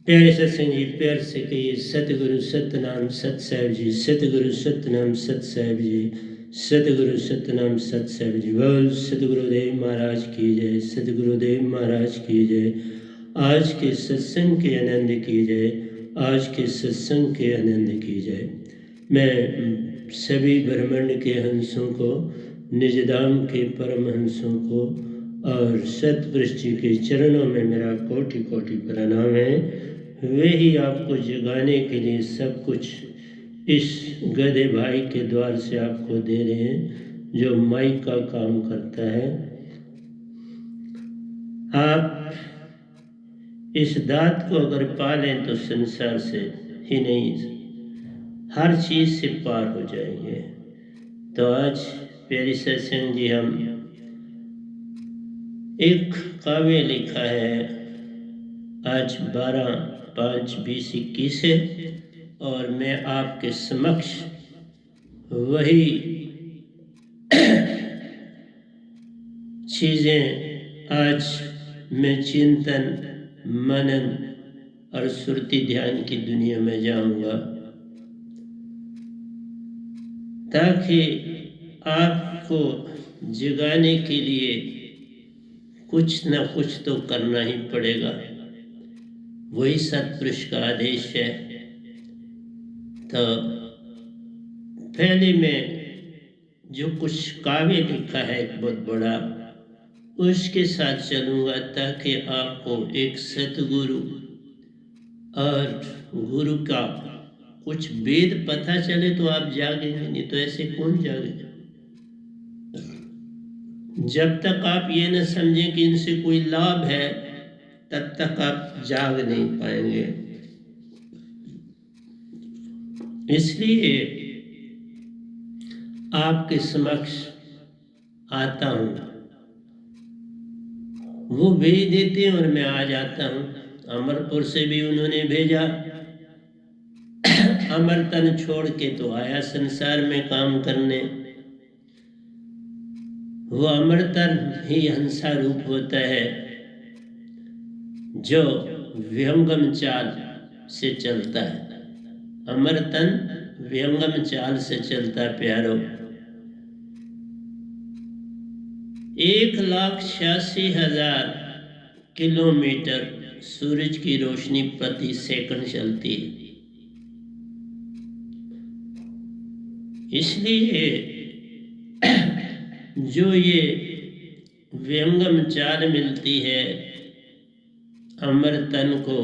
प्यारे सत्संग जी, प्यार से कहिए सतगुरु सतनाम सत साहिब जी, सतगुरु सतनाम सत साहिब जी, सतगुरु सतनाम सत साहिब जी। बोल सतगुरुदेव महाराज की जय, सतगुरुदेव महाराज की जय। आज के सत्संग के आनंद की जय, आज के सत्संग के आनंद की जय। मैं सभी ब्रह्मांड के हंसों को, निजधाम के परमहंसों को और सतपुरुष जी के चरणों में मेरा कोटि कोटि प्रणाम है। वे ही आपको जगाने के लिए सब कुछ इस गधे भाई के द्वार से आपको दे रहे हैं, जो माइक का काम करता है। आप इस दात को अगर पालें तो संसार से ही नहीं, हर चीज से पार हो जाएंगे। तो आज प्यारी सत्संग जी, हम एक काव्य लिखा है, आज 12/5/2021 है और मैं आपके समक्ष वही चीज़ें आज मैं चिंतन मनन और सुरति ध्यान की दुनिया में जाऊंगा, ताकि आपको जगाने के लिए कुछ न कुछ तो करना ही पड़ेगा। वही सतपुरुष का आदेश है। तो पहले मैं जो कुछ काव्य लिखा है एक बहुत बड़ा, उसके साथ चलूंगा, ताकि आपको एक सतगुरु और गुरु का कुछ वेद पता चले तो आप जागेंगे, नहीं तो ऐसे कौन जागेगा। जब तक आप ये न समझें कि इनसे कोई लाभ है, तब तक आप जाग नहीं पाएंगे। इसलिए आपके समक्ष आता हूं, वो भेज देते हैं और मैं आ जाता हूं। अमरपुर से भी उन्होंने भेजा, अमर तन छोड़ के तो आया संसार में काम करने। वो अमर तन ही हंसा रूप होता है, जो विहंगम चाल से चलता है। अमर तन विहंगम चाल से चलता प्यारो। 1,86,000 किलोमीटर सूरज की रोशनी प्रति सेकंड चलती है। इसलिए जो ये विहंगम चाल मिलती है अमर तन को,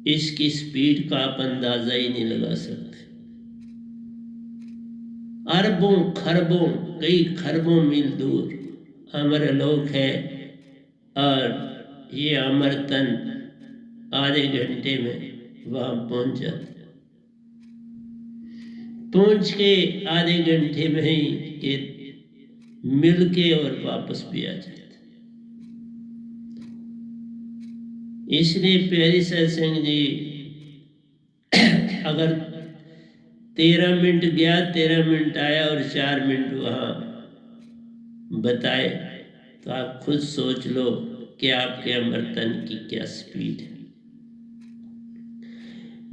इसकी स्पीड का आप अंदाजा ही नहीं लगा सकते। अरबों खरबों कई खरबों मील दूर अमरलोक है, और ये अमर तन आधे घंटे में वहां पहुंच जाता। पहुंच के आधे घंटे में ही ये मिल के और वापस भी आ जाता। इसलिए प्यारी सत्संग जी, अगर 13 मिनट गया 13 मिनट आया और 4 मिनट वहां बताए, तो आप खुद सोच लो कि आपके अमरतन की क्या स्पीड है।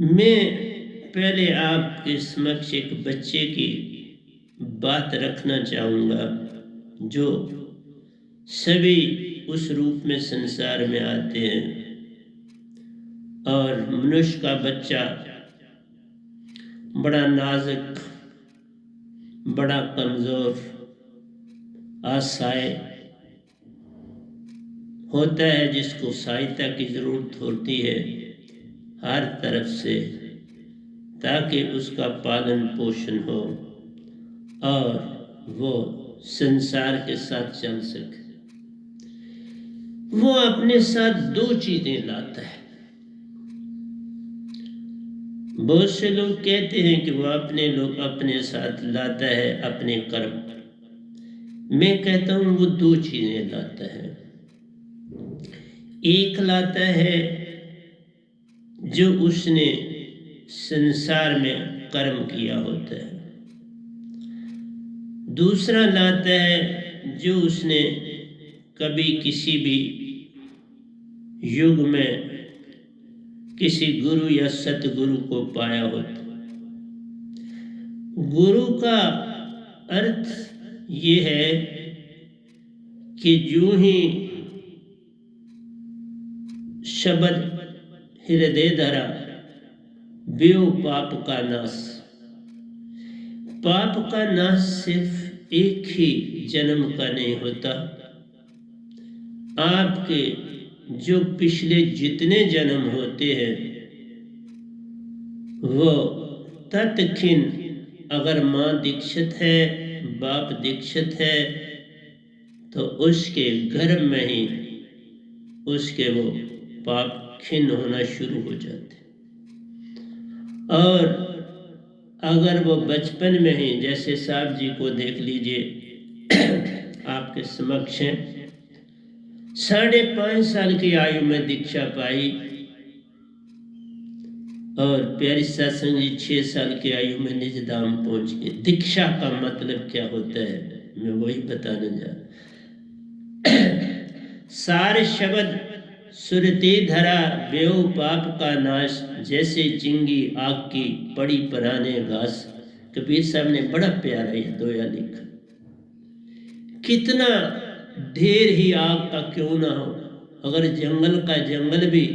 मैं पहले आपके समक्ष एक बच्चे की बात रखना चाहूंगा, जो सभी उस रूप में संसार में आते हैं, और मनुष्य का बच्चा बड़ा नाजुक, बड़ा कमजोर, असहाय होता है, जिसको सहायता की जरूरत होती है हर तरफ से, ताकि उसका पालन पोषण हो और वो संसार के साथ चल सके। वो अपने साथ 2 चीजें लाता है। बहुत से लोग कहते हैं कि वो अपने साथ लाता है अपने कर्म। मैं कहता हूं वो 2 चीजें लाता है। एक लाता है जो उसने संसार में कर्म किया होता है, दूसरा लाता है जो उसने कभी किसी भी युग में किसी गुरु या सतगुरु को पाया हो तो। गुरु का अर्थ ये है कि जो ही शब्द हृदय धरा बेओ पाप का नाश। पाप का नाश सिर्फ एक ही जन्म का नहीं होता, आपके जो पिछले जितने जन्म होते हैं वो तत्क्षण, अगर माँ दीक्षित है, बाप दीक्षित है, तो उसके गर्भ में ही उसके वो पाप क्षीण होना शुरू हो जाते। और अगर वो बचपन में ही, जैसे साहब जी को देख लीजिए आपके समक्ष हैं, 5.5 साल की आयु में दीक्षा पाई और प्यारी सत्संग जी 6 साल की आयु में निज धाम पहुंच गए। दीक्षा का मतलब क्या होता है मैं वही बताने जा रहा। सारे शब्द सुरती धरा बेऊ पाप का नाश, जैसे चिंगी आग की पड़ी पराने घास। कबीर साहब ने बड़ा प्यारा ये दोया लिखा। कितना ढेर ही आग का क्यों ना हो, अगर जंगल का जंगल भी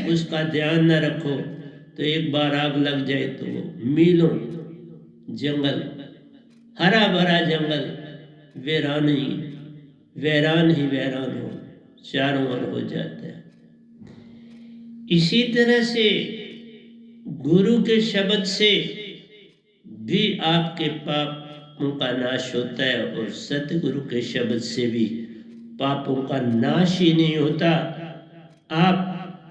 उसका ध्यान न रखो तो एक बार आग लग जाए तो वो मीलों जंगल, हरा भरा जंगल वीरान ही वीरान हो, चारों ओर हो जाता है। इसी तरह से गुरु के शब्द से भी आपके पापों का नाश होता है और सतगुरु के शब्द से भी पापों का नाश ही नहीं होता। आप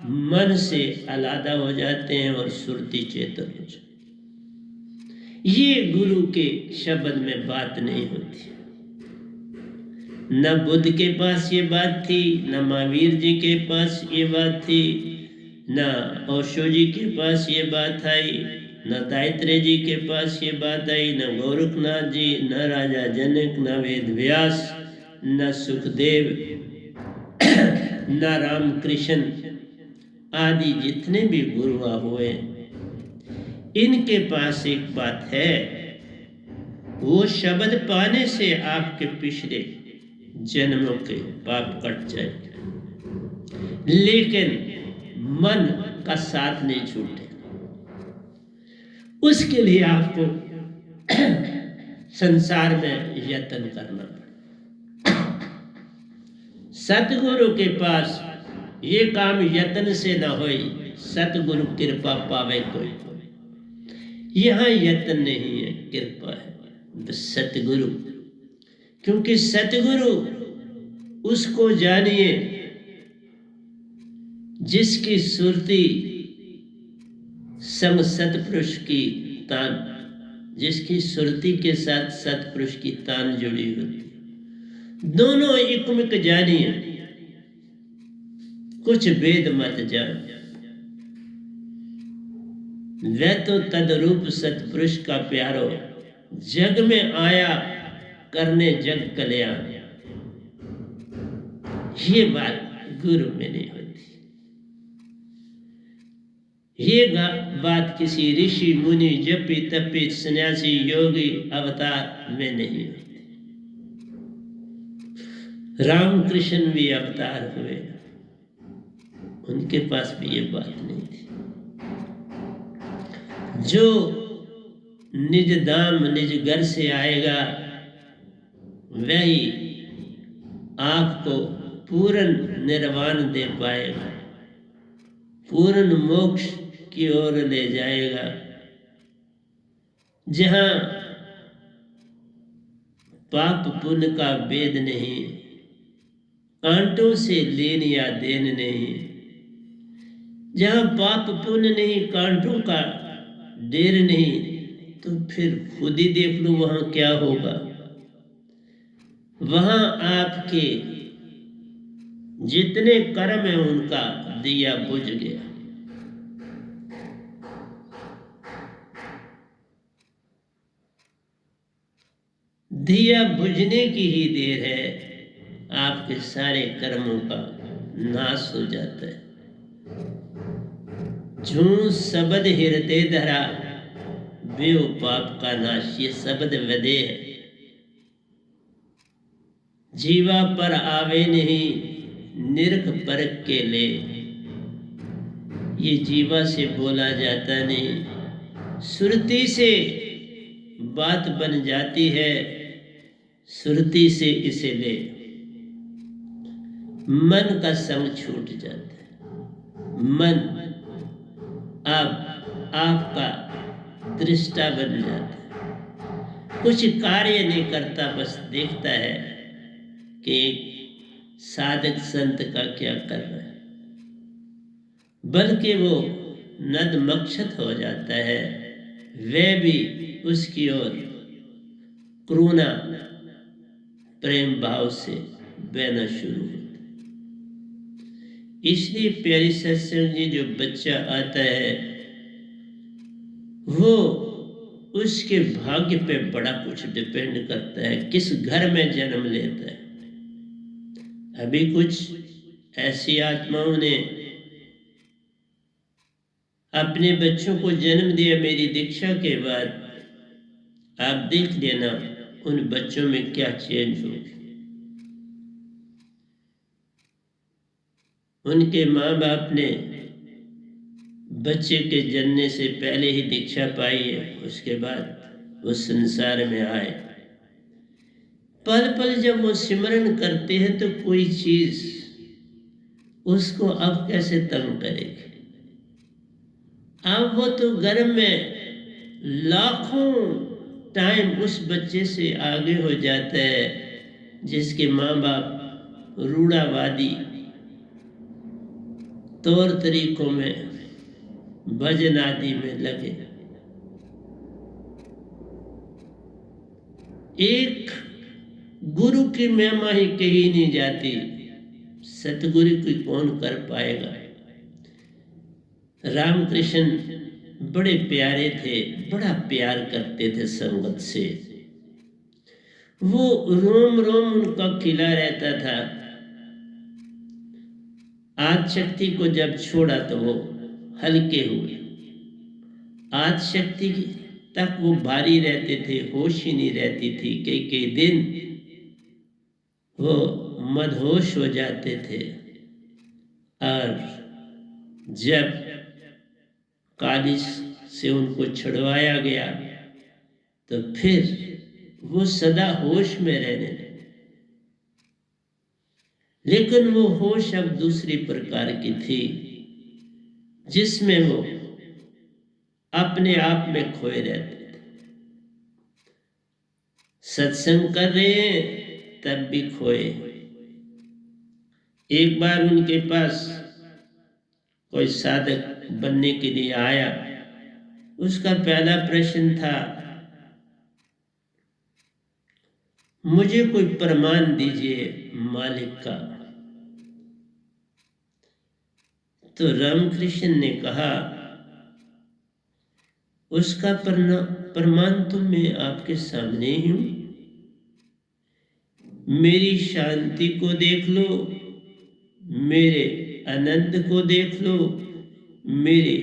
मन से आलादा हो जाते हैं और सुरती चेतन हो जाते। ये गुरु के शब्द में बात नहीं होती। न बुद्ध के पास ये बात थी, न महावीर जी के पास ये बात थी, न ओशो जी के पास ये बात आई, न दायत्रे जी के पास ये बात आई, न गोरखनाथ जी, न राजा जनक, न वेद व्यास, न सुखदेव, न रामकृष्ण आदि जितने भी गुरु हुए, इनके पास एक बात है, वो शब्द पाने से आपके पिछले जन्मों के पाप कट जाए, लेकिन मन का साथ नहीं छूटे। उसके लिए आपको संसार में यत्न करना पड़े। सतगुरु के पास ये काम यत्न से न होई, सतगुरु कृपा पावे कोई। यहाँ यत्न नहीं है, कृपा है सतगुरु। क्योंकि सतगुरु उसको जानिए जिसकी सुरती संग सतपुरुष की तान, जिसकी सुरती के साथ सतपुरुष की तान जुड़ी होती। दोनों एकमुख जानिए, कुछ वेद मत जान। वह तो तदरूप सतपुरुष का प्यारो, जग में आया करने जग कल्याण। ये बात गुरु में नहीं होती। ये बात किसी ऋषि मुनि जपी तपी सन्यासी योगी अवतार में नहीं होती। रामकृष्ण भी अवतार हुए, उनके पास भी ये बात नहीं थी। जो निज धाम निज घर से आएगा वही आपको पूर्ण निर्वाण दे पाएगा, पूर्ण मोक्ष की ओर ले जाएगा। जहां पाप पुण्य का भेद नहीं, कांटों से लेन या देन नहीं, जहां पाप पुण्य नहीं, कांटों का देर नहीं, तो फिर खुद ही देख लो वहां क्या होगा। वहां आपके जितने कर्म है उनका दिया बुझ गया। दिया बुझने की ही देर है, आपके सारे कर्मों का नाश हो जाता है। झूठ शब्द हृदय धरा, बेओ पाप का नाश, ये शब्द वदे है। जीवा पर आवे नहीं, निरख परख के ले, ये जीवा से बोला जाता नहीं, सुरती से बात बन जाती है, सुरती से इसे ले। मन का संग छूट जाता है, मन अब आपका दृष्टा बन जाता है, कुछ कार्य नहीं करता, बस देखता है कि एक साधक संत का क्या कर रहा है, बल्कि वो नदमक्षत हो जाता है, वह भी उसकी ओर करुणा प्रेम भाव से बहना शुरू होता है। इसलिए प्यारी सत्संग जी, जो बच्चा आता है वो उसके भाग्य पे बड़ा कुछ डिपेंड करता है, किस घर में जन्म लेता है। अभी कुछ ऐसी आत्माओं ने अपने बच्चों को जन्म दिया मेरी दीक्षा के बाद, आप देख लेना उन बच्चों में क्या चेंज हो। उनके माँ बाप ने बच्चे के जन्मने से पहले ही दीक्षा पाई है, उसके बाद वो संसार में आए। पल पल जब वो सिमरन करते हैं तो कोई चीज उसको अब कैसे तंग करेगी। अब वो तो घर में लाखों टाइम उस बच्चे से आगे हो जाता है जिसके माँ बाप रूढ़ावादी तौर तरीकों में, भजन आदि में लगे। एक गुरु की महिमा ही कही नहीं जाती, सतगुरु की कौन कर पाएगा। रामकृष्ण बड़े प्यारे थे, बड़ा प्यार करते थे संगत से, वो रोम रोम उनका खिला रहता था। आज शक्ति को जब छोड़ा तो वो हल्के हुए, आज शक्ति तक वो भारी रहते थे, होश ही नहीं रहती थी, कई कई दिन वो मदहोश हो जाते थे। और जब काली से उनको छुड़वाया गया तो फिर वो सदा होश में रहने लगे। लेकिन वो होश अब दूसरी प्रकार की थी, जिसमें वो अपने आप में खोए रहते थे। सत्संग कर रहे हैं तब भी खोए। एक बार उनके पास कोई साधक बनने के लिए आया, उसका पहला प्रश्न था, मुझे कोई प्रमाण दीजिए मालिक का। तो रामकृष्ण ने कहा, उसका प्रमाण तो मैं आपके सामने ही हूं। मेरी शांति को देख लो, मेरे आनंद को देख लो, मेरे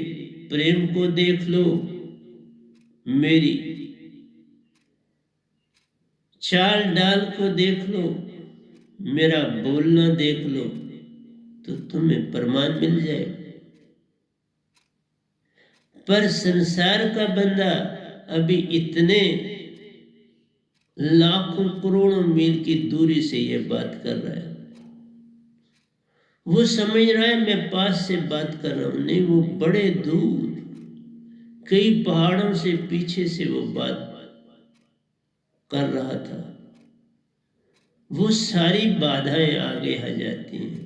प्रेम को देख लो, मेरी चाल डाल को देख लो, मेरा बोलना देख लो, तो तुम्हें प्रमाण मिल जाएगा। पर संसार का बंदा अभी इतने लाखों करोड़ों मील की दूरी से ये बात कर रहा है। वो समझ रहा है मैं पास से बात कर रहा हूं, नहीं, वो बड़े दूर कई पहाड़ों से पीछे से वो बात कर रहा था। वो सारी बाधाएं आगे आ जाती हैं।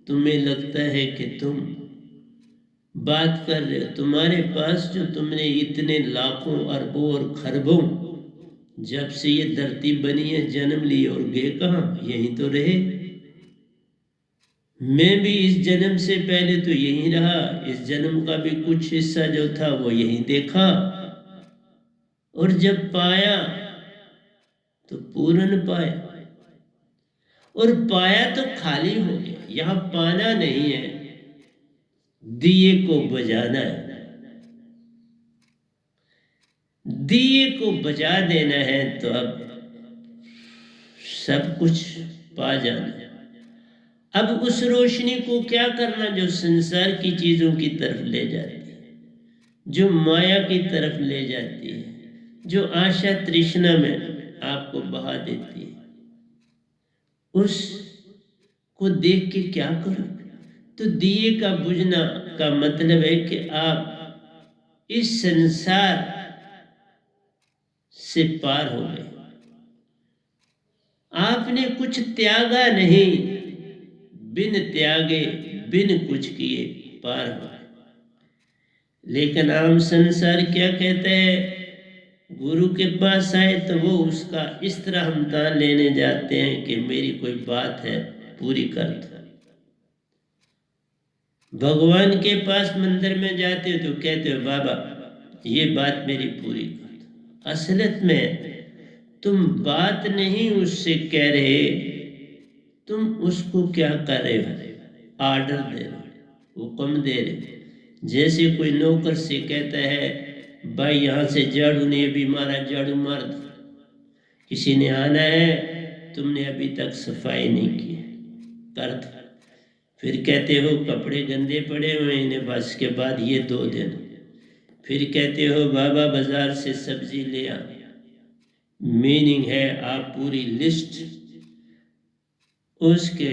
तुम्हें लगता है कि तुम बात कर रहे हो, तुम्हारे पास जो तुमने इतने लाखों अरबों और खरबों, जब से ये धरती बनी है, जन्म लिए और गए कहाँ, यहीं तो रहे। मैं भी इस जन्म से पहले तो यहीं रहा, इस जन्म का भी कुछ हिस्सा जो था वो यहीं देखा, और जब पाया तो पूर्ण पाया, और पाया तो खाली हो गया। यहां पाना नहीं है, दिए को बुझाना है, दिए को बुझा देना है तो अब सब कुछ पा जाना है। अब उस रोशनी को क्या करना जो संसार की चीजों की तरफ ले जाती है, जो माया की तरफ ले जाती है, जो आशा तृष्णा में आपको बहा देती है, उस को देख के क्या करो। तो दिए का बुझना का मतलब है कि आप इस संसार से पार हो गए, आपने कुछ त्यागा नहीं, बिन त्यागे बिन कुछ किए पार हो गए। लेकिन आम संसार क्या कहते हैं, गुरु के पास आए तो वो उसका इस तरह हम तान लेने जाते हैं कि मेरी कोई बात है पूरी कर दो। भगवान के पास मंदिर में जाते हो तो कहते हो बाबा ये बात मेरी पूरी कर दो। असलियत में तुम बात नहीं उससे कह रहे, तुम उसको क्या कर रहे हो, ऑर्डर दे रहे हो, हुक्म दे रहे हो। जैसे कोई नौकर से कहता है भाई यहाँ से झाड़ू ने भी मारा, झाड़ू मार दो। किसी ने आना है, तुमने अभी तक सफाई नहीं की, कर दो। फिर कहते हो कपड़े गंदे पड़े हुए इन्हें, बस के बाद ये धो देना। फिर कहते हो बाबा बाजार से सब्जी ले आ। मीनिंग है आप पूरी लिस्ट उसके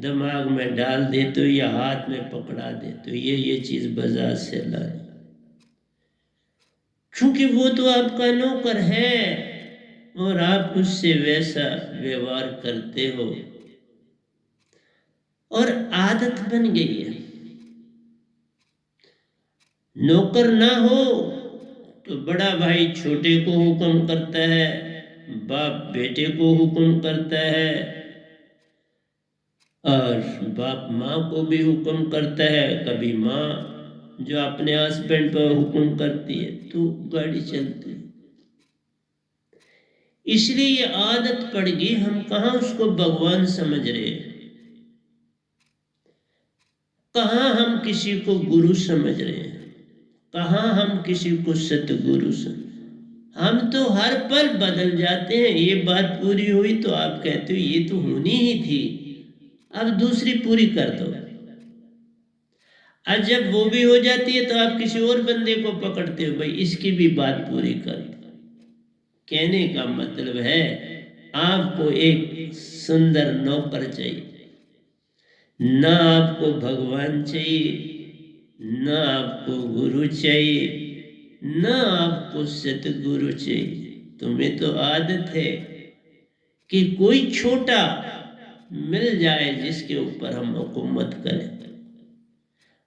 दिमाग में डाल देते हो या हाथ में पकड़ा देते हो, ये चीज बाजार से लानी, क्योंकि वो तो आपका नौकर है और आप उससे वैसा व्यवहार करते हो और आदत बन गई है। नौकर ना हो तो बड़ा भाई छोटे को हुक्म करता है, बाप बेटे को हुक्म करता है और बाप माँ को भी हुक्म करता है। कभी माँ जो अपने हस्बैंड पर हुक्म करती है तो गाड़ी चलती है। इसलिए ये आदत पड़ गई, हम कहाँ उसको भगवान समझ रहे हैं, कहाँ हम किसी को गुरु समझ रहे हैं, कहाँ हम किसी को सतगुरु समझ। हम तो हर पल बदल जाते हैं। ये बात पूरी हुई तो आप कहते हो ये तो होनी ही थी, अब दूसरी पूरी कर दो। और जब वो भी हो जाती है तो आप किसी और बंदे को पकड़ते हो, भाई इसकी भी बात पूरी कर दो। कहने का मतलब है आपको एक सुंदर नौकर चाहिए, ना आपको भगवान चाहिए, ना आपको गुरु चाहिए, ना आपको सतगुरु चाहिए। तुम्हें तो आदत है कि कोई छोटा मिल जाए जिसके ऊपर हम हुकूमत करें।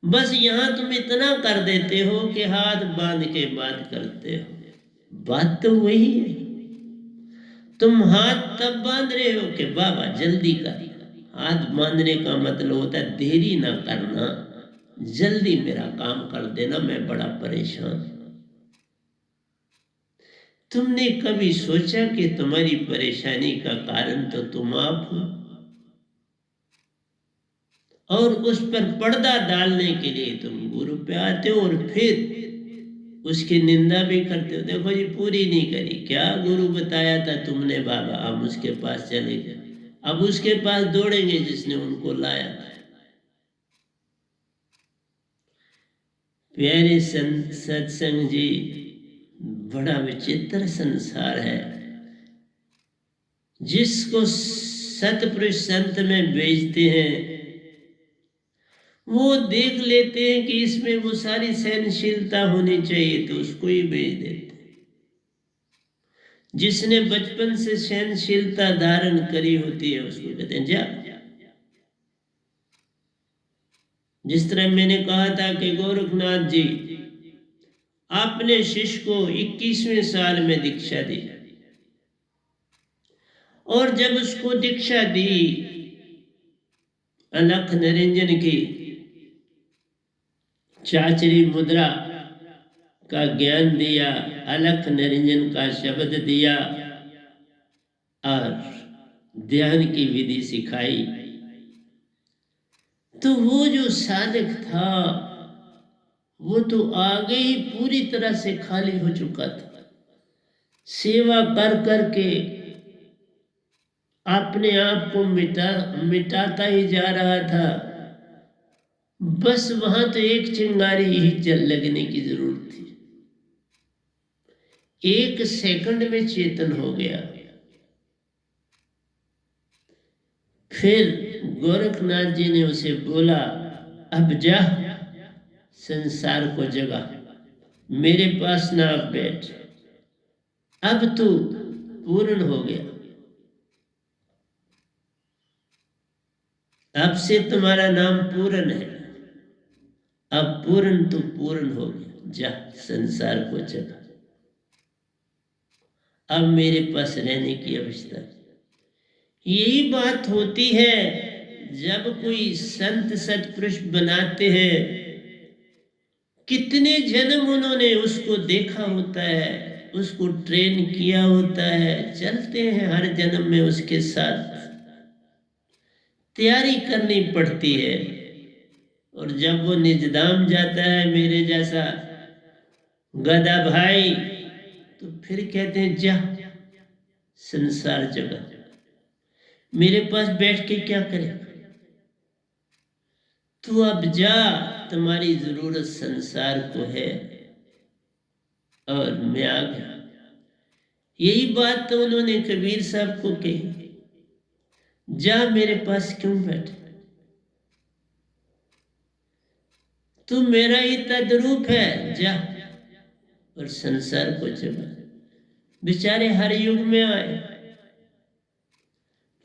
बस यहां तुम इतना कर देते हो कि हाथ बांध के बात करते हो। बात तो वही है, तुम हाथ तब बांध रहे हो कि बाबा जल्दी कर। हाथ बांधने का मतलब होता है देरी ना करना, जल्दी मेरा काम कर देना, मैं बड़ा परेशान। तुमने कभी सोचा कि तुम्हारी परेशानी का कारण तो तुम आप हो, और उस पर पर्दा डालने के लिए तुम गुरु पे आते हो और फिर उसकी निंदा भी करते हो। देखो जी पूरी नहीं करी, क्या गुरु बताया था तुमने बाबा, हम उसके पास चले गए, अब उसके पास दौड़ेंगे जिसने उनको लाया। प्यारे सत्संग जी, बड़ा विचित्र संसार है। जिसको सतपुरुष संत में भेजते हैं वो देख लेते हैं कि इसमें वो सारी सहनशीलता होनी चाहिए तो उसको ही भेज देते हैं। जिसने बचपन से सहनशीलता धारण करी होती है उसको कहते हैं जा। जिस तरह मैंने कहा था कि गोरखनाथ जी अपने शिष्य को 21वें साल में दीक्षा दी, और जब उसको दीक्षा दी अलख निरंजन की चाचरी मुद्रा का ज्ञान दिया, अलख निरंजन का शब्द दिया और ध्यान की विधि सिखाई, तो वो जो साधक था वो तो आगे ही पूरी तरह से खाली हो चुका था। सेवा कर करके अपने आप को मिटाता ही जा रहा था। बस वहां तो एक चिंगारी ही जल लगने की जरूरत थी। 1 सेकंड में चेतन हो गया। फिर गोरखनाथ जी ने उसे बोला, अब जा, संसार को जगा, मेरे पास ना अब बैठ, अब तू पूर्ण हो गया, अब से तुम्हारा नाम पूर्ण है, अब पूर्ण तो पूर्ण हो गया, जा संसार को जगा, अब मेरे पास रहने की अवस्था। यही बात होती है जब कोई संत सत्पुरुष बनाते हैं। कितने जन्म उन्होंने उसको देखा होता है, उसको ट्रेन किया होता है, चलते हैं हर जन्म में उसके साथ, तैयारी करनी पड़ती है। और जब वो निजधाम जाता है मेरे जैसा गधा भाई, तो फिर कहते हैं जा संसार जगा, मेरे पास बैठ के क्या करे, तू अब जा, तुम्हारी जरूरत संसार को है और मैं आ गया। यही बात तो उन्होंने कबीर साहब को कही, जा मेरे पास क्यों बैठे, तू मेरा ही तद्रूप है, जा और संसार को जगा। बेचारे हर युग में आए,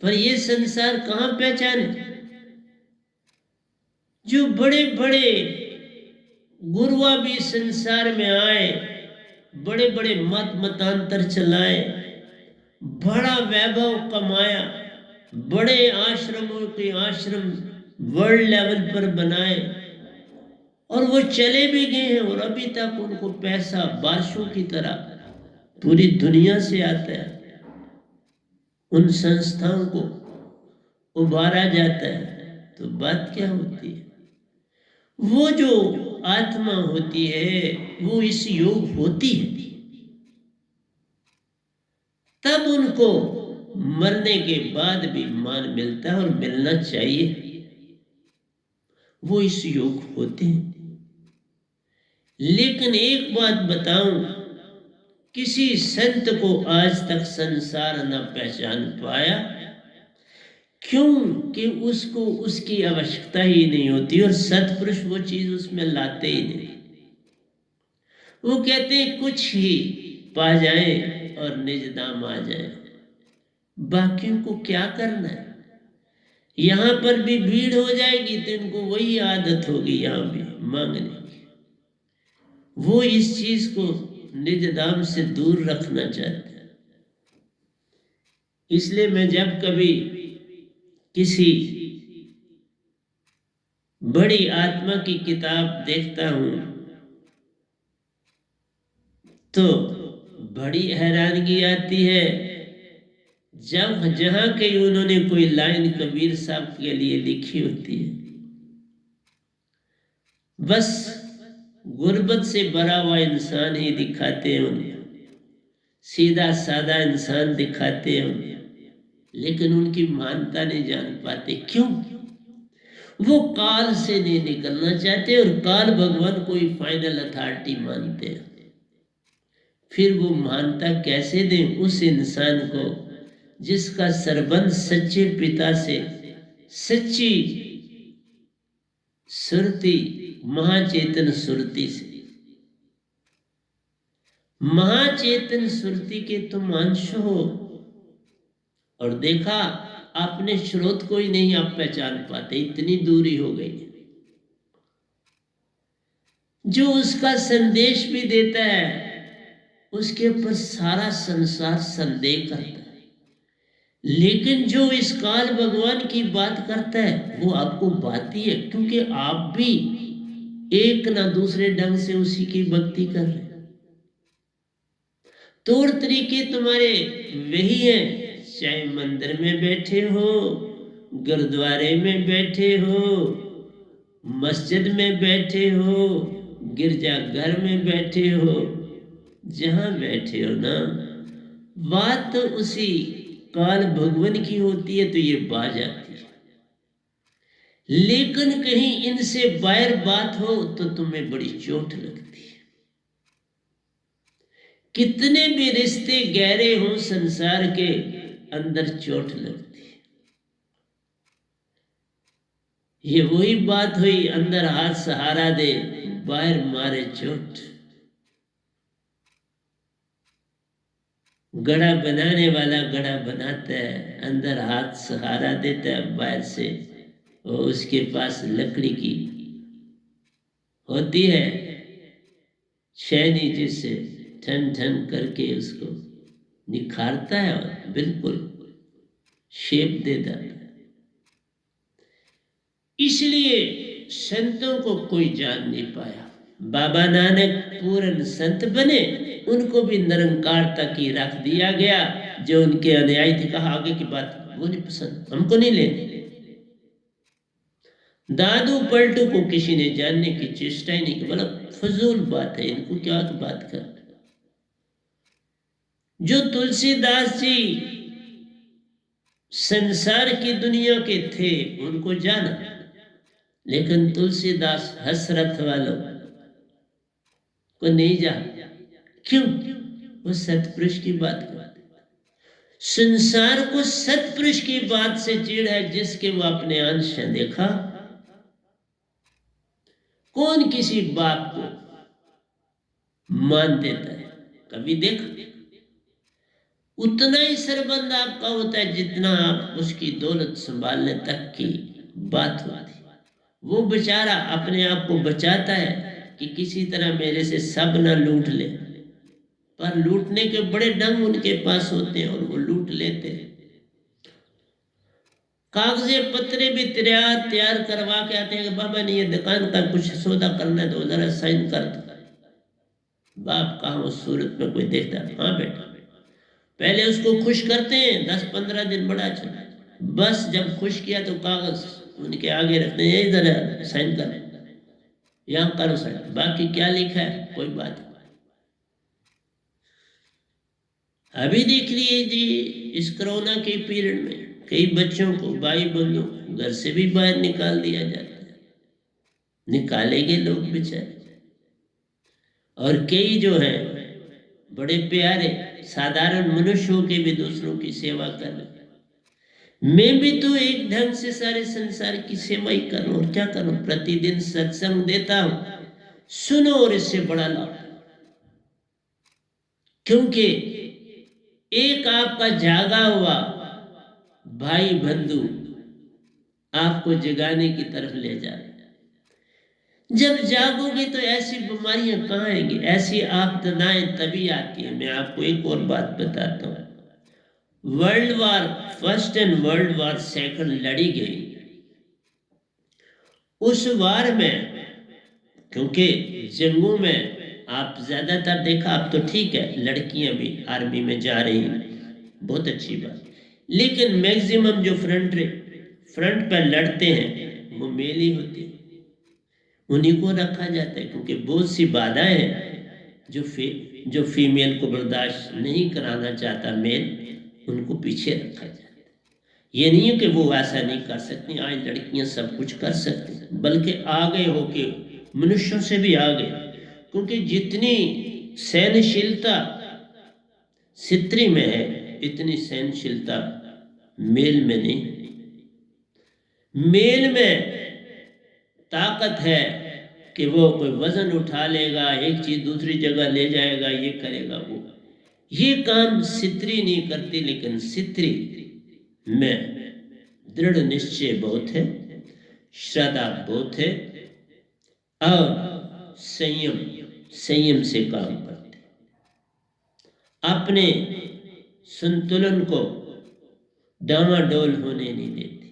पर ये संसार कहां पहचाने। जो बड़े बड़े गुरुआ भी संसार में आए, बड़े बड़े मतांतर चलाए, बड़ा वैभव कमाया, बड़े आश्रमों के आश्रम वर्ल्ड लेवल पर बनाए, और वो चले भी गए हैं और अभी तक उनको पैसा बारिशों की तरह पूरी दुनिया से आता है। उन संस्थाओं को उभारा जाता है, तो बात क्या होती है, वो जो आत्मा होती है वो इस योग होती है, तब उनको मरने के बाद भी मान मिलता है और मिलना चाहिए। वो इस योग होते हैं। लेकिन एक बात बताऊं, किसी संत को आज तक संसार न पहचान पाया, क्यों कि उसको उसकी आवश्यकता ही नहीं होती, और सत्पुरुष वो चीज उसमें लाते ही नहीं। वो कहते हैं कुछ ही पा जाए और निज दाम आ जाए, बाकियों को क्या करना है। यहां पर भी भीड़ हो जाएगी तो इनको वही आदत होगी यहां भी मांगने की। वो इस चीज को निज दाम से दूर रखना चाहते हैं। इसलिए मैं जब कभी किसी बड़ी आत्मा की किताब देखता हूं तो बड़ी हैरानगी आती है। जब जहां कहीं उन्होंने कोई लाइन कबीर साहब के लिए लिखी होती है, बस गुर्बत से भरा हुआ इंसान ही दिखाते हैं उन्हें, सीधा साधा इंसान दिखाते हैं उन्हें, लेकिन उनकी महानता नहीं जान पाते। क्यों? वो काल से नहीं निकलना चाहते और काल भगवान को ही फाइनल अथॉरिटी मानते हैं। फिर वो मानता कैसे दें उस इंसान को जिसका संबंध सच्चे पिता से, सच्ची सुरती महाचेतन सुरती से। महाचेतन सुरती के तुम अंश हो, और देखा अपने स्रोत को ही नहीं आप पहचान पाते, इतनी दूरी हो गई। जो उसका संदेश भी देता है उसके ऊपर सारा संसार संदेह करता है, लेकिन जो इस काल भगवान की बात करता है वो आपको बाती है, क्योंकि आप भी एक ना दूसरे ढंग से उसी की भक्ति कर रहे हैं। तौर तरीके तुम्हारे वही हैं, चाहे मंदिर में बैठे हो, गुरुद्वारे में बैठे हो, मस्जिद में बैठे हो, गिरजा घर में बैठे हो, जहां बैठे हो ना, बात तो उसी काल भगवान की होती है तो ये बात आती है। लेकिन कहीं इनसे बाहर बात हो तो तुम्हें बड़ी चोट लगती है। कितने भी रिश्ते गहरे हों संसार के, अंदर चोट लगती है। ये वही बात हुई, अंदर हाथ सहारा दे, बाहर मारे चोट। गड़ा बनाने वाला गड़ा बनाता है, अंदर हाथ सहारा देता है, बाहर से वो उसके पास लकड़ी की होती है छेनी, जिससे ठन ठन करके उसको निखारता है और बिल्कुल शेप दे देता है। इसलिए संतों को कोई जान नहीं पाया। बाबा नानक पूर्ण संत बने, उनको भी निरंकारता की रख दिया गया। जो उनके अनुयायी थे, कहा आगे की बात वो नहीं पसंद, हमको नहीं लेने। दादू पलटू को किसी ने जानने की चेष्टा ही नहीं की, बोला फजूल बात है, इनको क्या बात कर। जो तुलसीदास जी संसार की दुनिया के थे उनको जाना, लेकिन तुलसीदास हसरत वालों को नहीं जाना। क्यों? वो सतपुरुष की बात कर। संसार को सतपुरुष की बात से चिढ़ है, जिसके वो अपने अंश है। देखा, कौन किसी बात को मान देता है? कभी देखा? उतना ही सरबंद आपका होता है जितना आप उसकी दौलत संभालने तक की बात होती। वो बेचारा अपने आप को बचाता है कि किसी तरह मेरे से सब ना लूट ले, पर लूटने के बड़े ढंग उनके पास होते हैं और वो लूट लेते हैं। कागजे पत्रे भी तैयार करवा के आते हैं कि बाबा ने ये दुकान का कुछ सौदा करना है तो जरा साइन कर दो। बाप कहाँ उस सूरत में कोई देखता? हाँ बेटा। पहले उसको खुश करते हैं, 10-15 दिन बड़ा अच्छा, बस जब खुश किया तो कागज उनके आगे रखते हैं, ये जरा साइन कर, यहाँ करो साइन, बाकी क्या लिखा है कोई बात नहीं। अभी देख लिए जी, इस कोरोना के पीरियड में कई बच्चों को, भाई बंधु घर से भी बाहर निकाल दिया जाता है, निकालेंगे लोग बेचारे। और कई जो हैं बड़े प्यारे साधारण मनुष्य हो के भी दूसरों की सेवा कर रहे। मैं भी तो एक ढंग से सारे संसार की सेवा ही करूं, और क्या करूं? प्रतिदिन सत्संग देता हूं, सुनो, और इससे बड़ा लाभ। क्योंकि एक आपका जागा हुआ भाई बंधु आपको जगाने की तरफ ले जा रहे। जब जागोगे तो ऐसी बीमारियां कहाँ आएंगी, ऐसी आपदाएं तभी आती है। मैं आपको एक और बात बताता हूं। World war first and world war second लड़ी गई। उस वार में, क्योंकि जंगों में आप ज्यादातर देखा, आप तो ठीक है लड़कियां भी आर्मी में जा रही हैं, बहुत अच्छी बात, लेकिन मैक्सिमम जो फ्रंट पर लड़ते हैं वो मेल ही होते हैं, उन्हीं को रखा जाता है। क्योंकि बहुत सी बाधाएं हैं जो फीमेल को बर्दाश्त नहीं कराना चाहता मेल, उनको पीछे रखा जाता है। ये नहीं है कि वो ऐसा नहीं कर सकती, आज लड़कियां सब कुछ कर सकती, बल्कि आगे होके मनुष्यों से भी आगे। क्योंकि जितनी सहनशीलता स्त्री में है, इतनी सहनशीलता मेल में नहीं। मेल में ताकत है कि वो कोई वजन उठा लेगा, एक चीज दूसरी जगह ले जाएगा, ये करेगा वो। ये काम स्त्री नहीं करती, लेकिन स्त्री में दृढ़ निश्चय बहुत है, श्रद्धा बहुत है, और संयम से काम करते, अपने संतुलन को डामाडोल होने नहीं देते।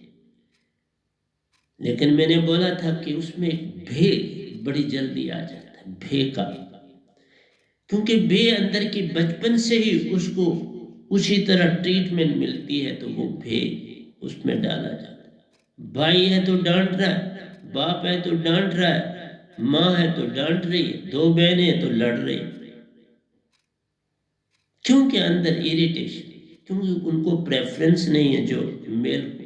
लेकिन मैंने बोला था कि उसमें एक भय बड़ी जल्दी आ जाता है, भय का, क्योंकि भय अंदर की बचपन से ही उसको उसी तरह ट्रीटमेंट मिलती है, तो वो भय उसमें डाला जाता है। भाई है तो डांट रहा है, बाप है तो डांट रहा है, माँ है तो डांट रही है, दो बहनें हैं तो लड़ रही है। क्योंकि अंदर इरिटेशन, क्योंकि उनको प्रेफरेंस नहीं है जो मेल को,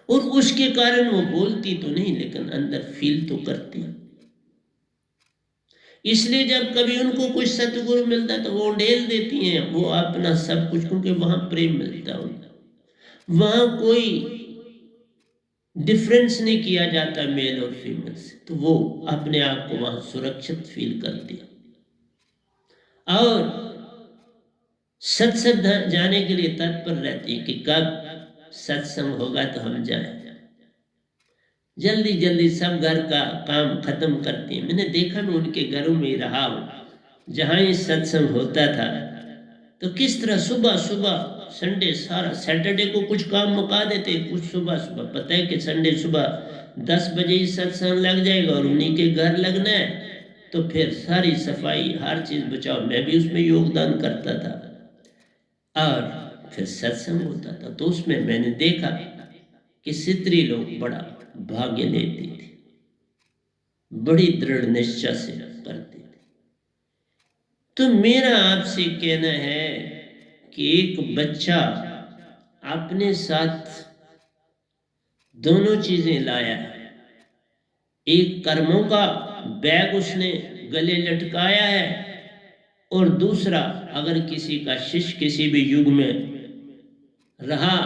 और उसके कारण वो बोलती तो नहीं लेकिन अंदर फील तो करती है। इसलिए जब कभी उनको कुछ सतगुरु मिलता है तो वो ढेल देती हैं वो अपना सब कुछ, क्योंकि वहां प्रेम मिलता है उनको। वहां कोई डिफरेंस नहीं किया जाता मेल और फीमेल से, तो वो अपने आप को वहां सुरक्षित फील करती है और सत्संग जाने के लिए तत्पर रहती है कि कब सत्संग होगा तो हम जाएं। जल्दी जल्दी सब घर का काम खत्म करती है। मैंने देखा, मैं उनके घरों में ही रहा हूं जहां ये सत्संग होता था, तो किस तरह सुबह सुबह संडे, सारा सैटरडे को कुछ काम मुका देते, कुछ सुबह सुबह, पता है कि संडे सुबह 10 बजे ही सत्संग लग जाएगा और उन्हीं के घर लगना है, तो फिर सारी सफाई हर चीज बचाओ। मैं भी उसमें योगदान करता था और फिर सत्संग होता था, तो उसमें मैंने देखा कि स्त्री लोग बड़ा भाग्य लेती थी, बड़ी दृढ़ निश्चय से करती थी। तो मेरा आपसे कहना है कि एक बच्चा अपने साथ दोनों चीजें लाया है। एक कर्मों का बैग उसने गले लटकाया है, और दूसरा अगर किसी का शिष्य किसी भी युग में रहा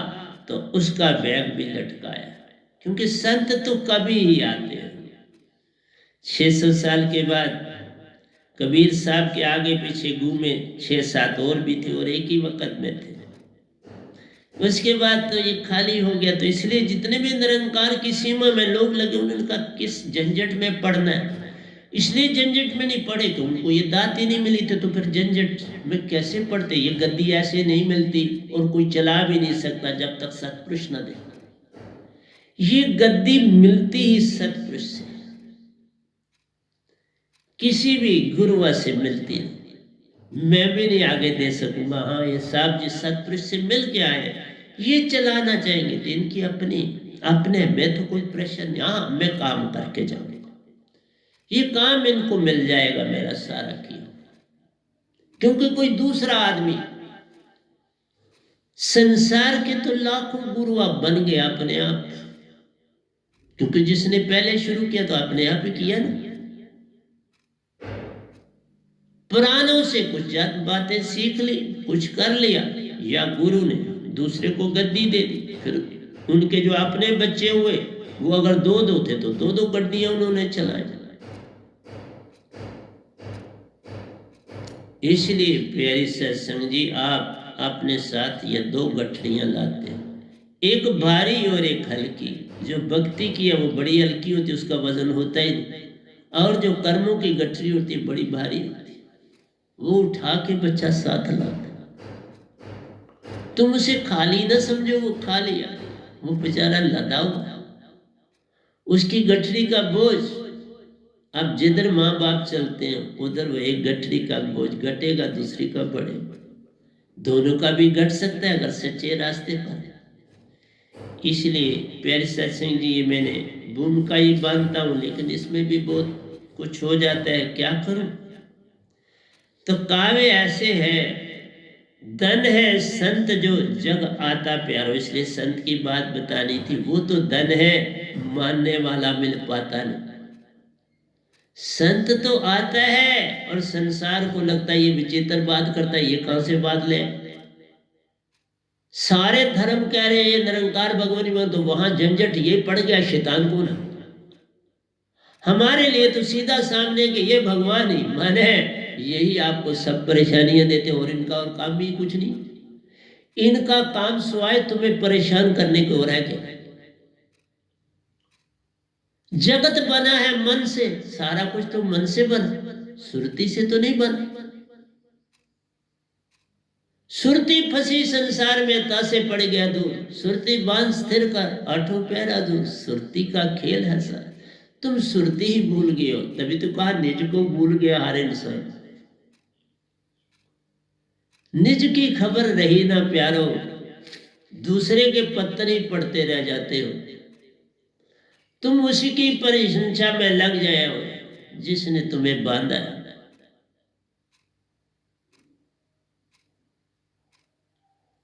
तो उसका बैग भी लटकाया है। क्योंकि संत तो कभी ही आते हैं। 600 साल के बाद कबीर साहब के आगे पीछे घूमे 6-7 और भी थे और एक ही वक्त में थे। उसके बाद तो ये खाली हो गया। तो इसलिए जितने भी निरंकार की सीमा में लोग लगे, उन्होंने कहा किस झंझट में पढ़ना है। इसलिए झंझट में नहीं पढ़े कि उनको ये दात ही नहीं मिली थी, तो फिर झंझट में कैसे पढ़ते। ये गद्दी ऐसे नहीं मिलती और कोई चला भी नहीं सकता जब तक सत्पुरुष न दे। ये गद्दी मिलती ही सत्पुरुष से, किसी भी गुरुआ से मिलती है। मैं भी नहीं आगे दे सकूंगा। हाँ, ये साहब जी सत्पुरुष से मिल के आए, ये चलाना चाहेंगे तो इनकी अपने में तो कोई प्रेशर नहीं। हाँ, मैं काम करके जाऊंगा, ये काम इनको मिल जाएगा मेरा सारा किया। क्योंकि कोई दूसरा आदमी, संसार के तो लाखों गुरु आप बन गए अपने आप, क्योंकि जिसने पहले शुरू किया तो अपने आप ही किया ना। पुरानों से कुछ जात बातें सीख ली, कुछ कर लिया, या गुरु ने दूसरे को गद्दी दे दी। फिर उनके जो अपने बच्चे हुए वो अगर दो थे तो दो गड्डियां उन्होंने चलाई। इसलिए प्यारी सत्संग जी, आप अपने साथ ये 2 गठरियां लाते हैं, एक भारी और एक हल्की। जो भक्ति की है वो बड़ी हल्की होती है, उसका वजन होता ही नहीं। और जो कर्मों की गठरी होती है बड़ी भारी होती है, वो उठा के बच्चा साथ लाता। तुम उसे खाली ना समझो, वो खा लिया, वो बेचारा लदा हुआ, उसकी गठरी का बोझ। अब जिधर माँ बाप चलते हैं उधर वो एक गठरी का बोझ घटेगा, दूसरी का बढ़े। दोनों का भी घट सकता है अगर सच्चे रास्ते पर। इसलिए प्यारे सत्संग जी, ये मैंने भूमिका ही बांधता हूँ, लेकिन इसमें भी बहुत कुछ हो जाता है, क्या करूं। तो काव्य ऐसे है, धन है संत जो जग आता प्यारो। इसलिए संत की बात बतानी थी। वो तो धन है, मानने वाला मिल पाता नहीं। संत तो आता है और संसार को लगता है ये विचित्र बात करता है, ये कहां से बात ले। सारे धर्म कह रहे हैं ये निरंकार भगवान में, तो वहां झंझट ये पड़ गया शैतान को ना। हमारे लिए तो सीधा सामने के ये भगवान ही मन है, यही आपको सब परेशानियां देते, और इनका और काम भी कुछ नहीं। इनका काम सिवाय तुम्हें परेशान करने को हो रहा है क्या। जगत बना है मन से, सारा कुछ तो मन से बना, सुरती से तो नहीं बना। सुरती फंसी संसार में, तासे पड़ गया दूर। सुरती बांध स्थिर कर, आठों पैरा दूर। सुरती का खेल है सर, तुम सुरती ही भूल गए हो। तभी तो कहा निज को भूल गया हर इंसान। निज की खबर रही ना प्यारो, दूसरे के पत्थर ही पढ़ते रह जाते हो। तुम उसी की परिचर्चा में लग जाए हो। जिसने तुम्हें बांधा।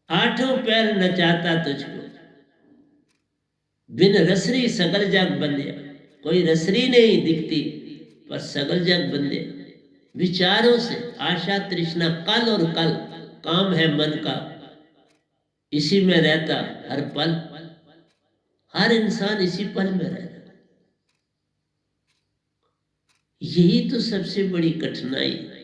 आठों पैर नचाता तुझको, बिन रसरी सगल जग बंधे। कोई रसरी नहीं दिखती पर सगल जग बंधे। विचारों से आशा तृष्णा कल और कल, काम है मन का इसी में रहता हर पल। हर इंसान इसी पल में रहता। यही तो सबसे बड़ी कठिनाई है।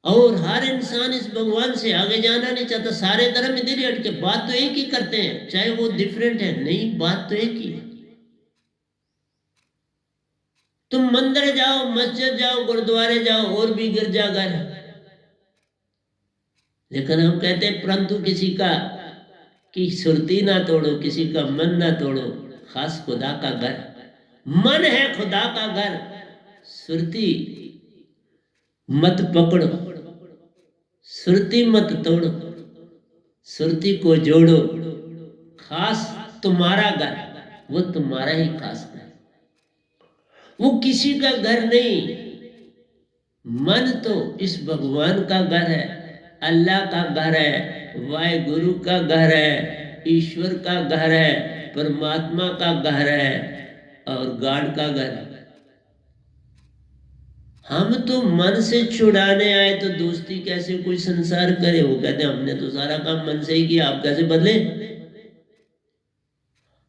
और हर इंसान इस भगवान से आगे जाना नहीं चाहता। सारे धर्म इधर ही अटके। बात तो एक ही करते हैं, चाहे वो डिफरेंट है, नहीं बात तो एक ही है। तुम मंदिर जाओ, मस्जिद जाओ, गुरुद्वारे जाओ और भी गिरजाघर है, लेकिन हम कहते हैं परंतु किसी का की सुरती ना तोड़ो, किसी का मन ना तोड़ो। खास खुदा का घर, मन है खुदा का घर, सुरती मत पकड़ो, सुरती मत तोड़ो, सुरती को जोड़ो। खास तुम्हारा घर, वो तुम्हारा ही खास घर, वो किसी का घर नहीं। मन तो इस भगवान का घर है, अल्लाह का घर है, वाहिगुरु का घर है, ईश्वर का घर है, परमात्मा का घर है और गॉड का घर है। हम तो मन से छुड़ाने आए तो दोस्ती कैसे कोई संसार करे। वो कहते हमने तो सारा काम मन से ही किया, आप कैसे बदले।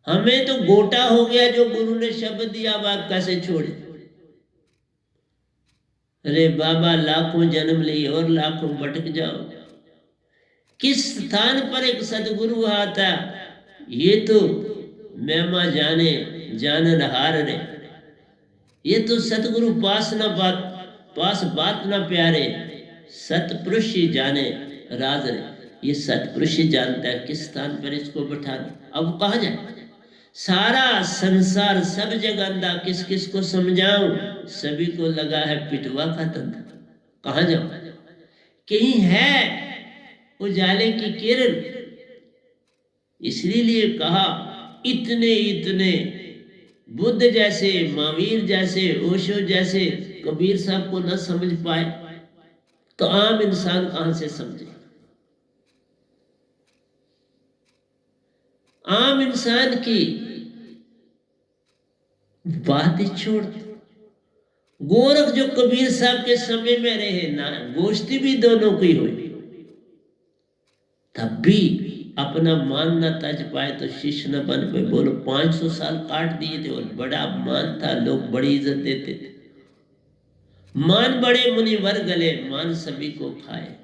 हमें तो गोटा हो गया जो गुरु ने शब्द दिया, अब आप कैसे छोड़े। अरे बाबा लाखों जन्म लिए और लाखों भटक जाओ, किस स्थान पर एक सदगुरु आता, ये तो महिमा जाने जानन हार रे। ये तो सतगुरु पास बात ना प्यारे, सतपुरुष ही जाने राज रे। ये सतपुरुष ही जानता है किस स्थान पर इसको बैठाना। अब कहा जाए, सारा संसार सब जगह अंधा, किस किस को समझाऊं, सभी को लगा है पिटवा का धंधा। कहा जाऊं, कहीं है उजाले की किरण। इसलिए कहा इतने इतने बुद्ध जैसे, महावीर जैसे, ओशो जैसे कबीर साहब को न समझ पाए तो आम इंसान कहां से समझे। आम इंसान की बात ही छोड़। गोरख जो कबीर साहब के समय में रहे ना, गोष्ठी भी दोनों की हुई, तब भी अपना मान न तज पाए तो शिष्य न बन पाए। बोलो 500 साल काट दिए थे और बड़ा मान था, लोग बड़ी इज्जत देते थे। मान बड़े मुनिवर गले, मान सभी को खाए।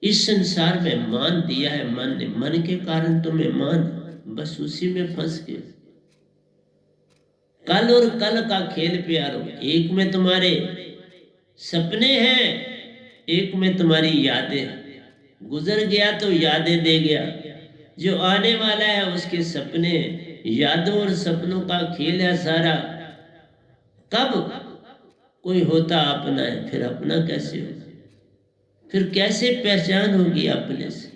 इस संसार में मान दिया है मन ने, मन के कारण तुम्हें मान, बस उसी में फंस गए। कल और कल का खेल प्यारो, एक में तुम्हारे सपने हैं, एक में तुम्हारी यादें। गुजर गया तो यादें दे गया, जो आने वाला है उसके सपने। यादों और सपनों का खेल है सारा। कब कोई होता अपना है, फिर अपना कैसे होगा, फिर कैसे पहचान होगी अपने से,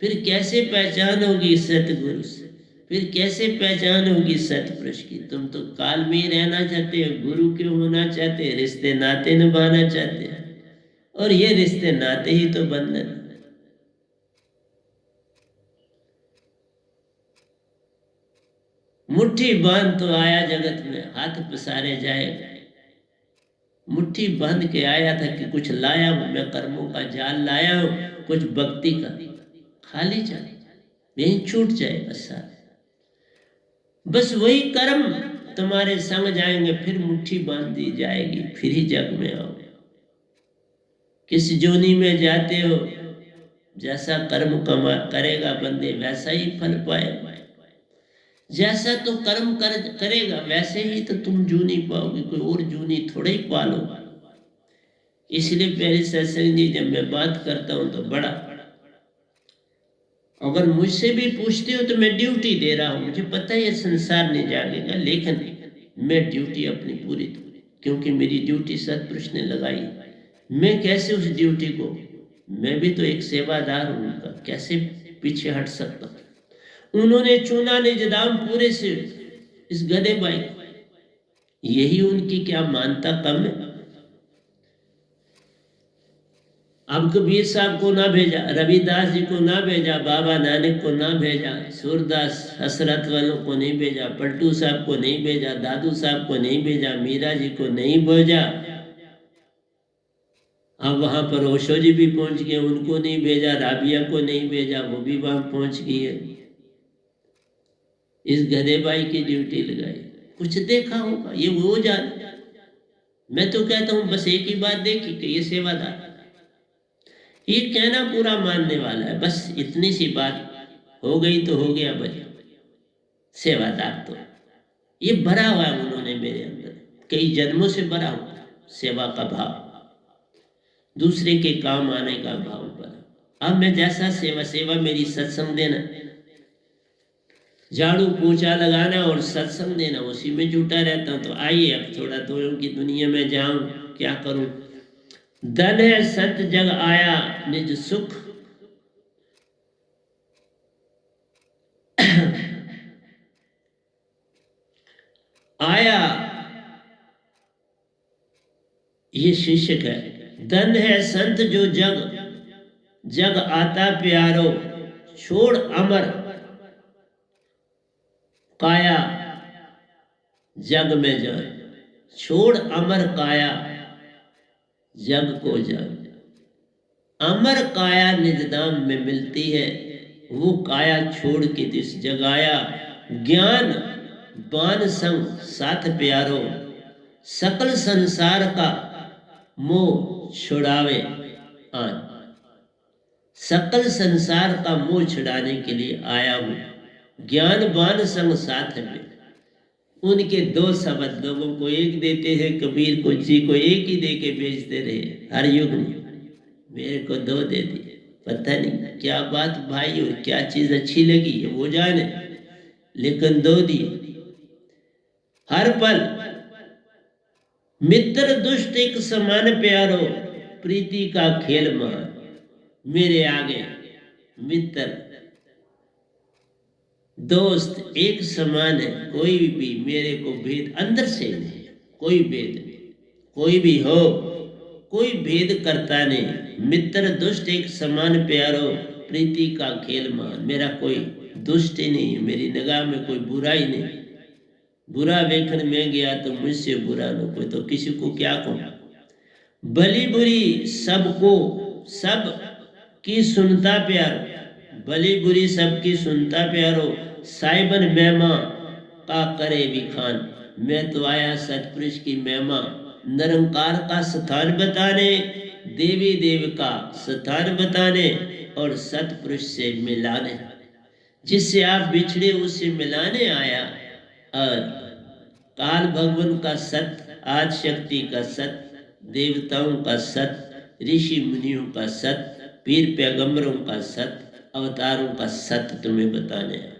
फिर कैसे पहचान होगी सतगुरु से, फिर कैसे पहचान होगी सतपुरुष की। तुम तो काल में रहना चाहते हो, गुरु क्यों होना चाहते, रिश्ते नाते निभाना चाहते हैं, और ये रिश्ते नाते ही तो बंधन। मुट्ठी बांध तो आया जगत में, हाथ पसारे जाएगा। मुट्ठी बांध के आया था कि कुछ लाया हूं मैं, कर्मों का जाल लाया हूं, कुछ भक्ति का, खाली जाए यही छूट जाएगा सारा। बस वही कर्म तुम्हारे संग जाएंगे, फिर मुट्ठी बांध दी जाएगी, फिर ही जग में आओ। किस जोनी में जाते हो, जैसा कर्म करेगा बंदे वैसा ही फल पाएगा। जैसा तो कर्म करेगा वैसे ही तो तुम जूनी पाओगे, कोई और जूनी थोड़ा ही पालो। इसलिए प्यारे सत्संग जी, जब मैं बात करता हूं तो बड़ा, अगर मुझसे भी पूछते हो तो मैं ड्यूटी दे रहा हूं। मुझे पता है ये संसार नहीं जागेगा, लेकिन मैं ड्यूटी अपनी पूरी, क्योंकि मेरी ड्यूटी सतपुरुष ने लगाई। मैं कैसे उस ड्यूटी को, मैं भी तो एक सेवादार हूं उनका, कैसे पीछे हट सकता। उन्होंने चुना निजदाम पूरे से इस गधे भाई, यही उनकी क्या मानता कम है? अब कबीर साहब को ना भेजा, रविदास जी को ना भेजा, बाबा नानक को ना भेजा, सूरदास हसरत वालों को नहीं भेजा, पलटू साहब को नहीं भेजा, दादू साहब को नहीं भेजा, मीरा जी को नहीं भेजा। अब वहां पर ओशो जी भी पहुंच गए, उनको नहीं भेजा, राबिया को नहीं भेजा, वो भी वहां पहुंच गई है। इस गधे भाई की ड्यूटी लगाई, कुछ देखा होगा ये वो जान। मैं तो कहता हूं बस एक ही बात देखी कि ये सेवादार, ये कहना पूरा मानने वाला है, बस इतनी सी बात हो गई तो हो गया भैया। सेवादार तो ये भरा हुआ है उन्होंने मेरे अंदर, कई जन्मों से भरा हुआ सेवा का भाव, दूसरे के काम आने का भाव भरा। अब मैं जैसा सेवा मेरी सत्संग देना, झाड़ू पोछा लगाना और सत्संग देना, उसी में जुटा रहता हूं। तो आइए अब थोड़ा दोयों की दुनिया में जाऊं, क्या करूं। धन है संत जग आया निज सुख, आया ये शीर्षक है। धन है संत जो जग आता प्यारो, छोड़ अमर काया जग में जान, छोड़ अमर काया जग को जान। अमर काया निजधाम में मिलती है, वो काया छोड़ के दिस जगाया। ज्ञान बान संग साथ प्यारो, सकल संसार का मोह छुड़ावे आन। सकल संसार का मोह छुड़ाने के लिए आया हूं, ज्ञान बान संग साथ में। उनके दो शब्द लोगों को एक देते हैं, कबीर को जी को एक ही दे के बेचते रहे हर युग में, मेरे को दो दे दिए। पता नहीं क्या बात भाई और क्या चीज अच्छी लगी है वो जाने, लेकिन दो दिए। हर पल मित्र दुष्ट एक समान प्यारो, प्रीति का खेल मान। मेरे आगे मित्र दोस्त एक समान है, कोई भी मेरे को भेद अंदर से नहीं, कोई भेद नहीं, कोई भी हो कोई भेद करता नहीं। मित्र दुष्ट एक समान प्यारो, प्रीति का खेल मान। मेरा कोई दुष्ट ही नहीं, मेरी निगाह में कोई बुरा ही नहीं। बुरा वेखन में गया तो मुझसे बुरा न कोई, तो किसी को क्या कहूं। भली बुरी सबको सब की सुनता प्यारो, भली बुरी सबकी सुनता प्यारो। साइबन महिमा का करे विखान, मैं तो आया सतपुरुष की महिमा, निरंकार का स्थान बताने, देवी देव का स्थान बताने और सतपुरुष से मिलाने। जिससे आप बिछड़े उससे मिलाने आया। और काल भगवान का सत्य, आज शक्ति का सत्य, देवताओं का सत्य, ऋषि मुनियों का सत्य, पीर पैगंबरों का सत्य, अवतारों का सत्य तुम्हें बताने आया।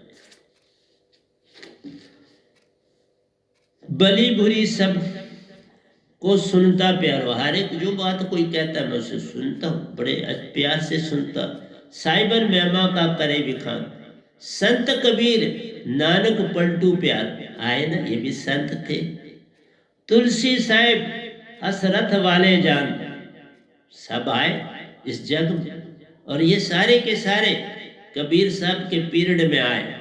भली बुरी सब को सुनता प्यारो, हर एक जो बात कोई कहता है मैं उसे सुनता हूँ, बड़े प्यार से सुनता। साइबर महिमा का करे विखान, संत कबीर नानक पलटू प्यार आए ना, ये भी संत थे। तुलसी साहिब हसरत वाले जान, सब आए इस जग में, और ये सारे के सारे कबीर साहब के पीरियड में आए।